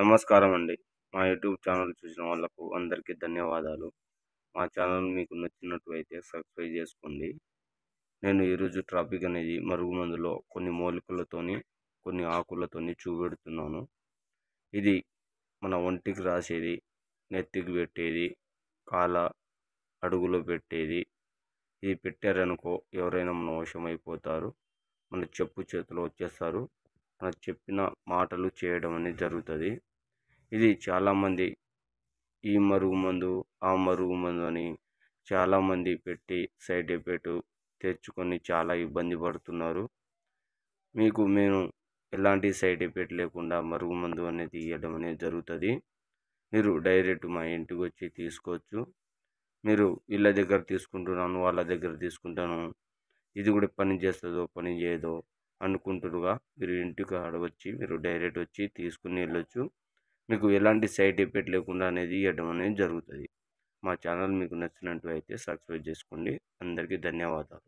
నమస్కారం అండి. మా యూట్యూబ్ ఛానల్ చూసిన వాళ్ళకు అందరికీ ధన్యవాదాలు. మా ఛానల్ మీకు నచ్చినట్లయితే సబ్స్క్రైబ్ చేసుకోండి. నేను ఈరోజు టాపిక్ అనేది మరుగుమందులో కొన్ని మూలికలతోని, కొన్ని ఆకులతోని చూపెడుతున్నాను. ఇది మన ఒంటికి రాసేది, నెత్తికి పెట్టేది, కాళ్ళ అడుగులో పెట్టేది. ఇది పెట్టారనుకో ఎవరైనా మన వశమైపోతారు. మన చెప్పు చేతిలో వచ్చేస్తారు. మన చెప్పిన మాటలు చేయడం అనేది జరుగుతుంది. ఇది చాలామంది ఈ మరుగుమందు ఆ మరుగుమందు అని చాలామంది పెట్టి సైడ్ ఎఫెక్ట్ తెచ్చుకొని చాలా ఇబ్బంది పడుతున్నారు. మీకు మేము ఎలాంటి సైడ్ ఎఫెక్ట్ లేకుండా మరుగుమందు అనేది ఇవ్వడం అనేది జరుగుతుంది. మీరు డైరెక్ట్ మా ఇంటికి వచ్చి తీసుకోవచ్చు. మీరు వీళ్ళ దగ్గర తీసుకుంటున్నాను, వాళ్ళ దగ్గర తీసుకుంటాను, ఇది కూడా పని చేస్తుందో పని చేయదో అనుకుంటురుగా, మీరు ఇంటికి వచ్చి మీరు డైరెక్ట్ వచ్చి తీసుకుని వెళ్ళొచ్చు. మీకు ఎలాంటి సైడ్ ఎఫెక్ట్ లేకుండా అనేది ఇవ్వడం అనేది జరుగుతుంది. మా ఛానల్ మీకు నచ్చినట్లయితే సబ్స్క్రైబ్ చేసుకోండి. అందరికీ ధన్యవాదాలు.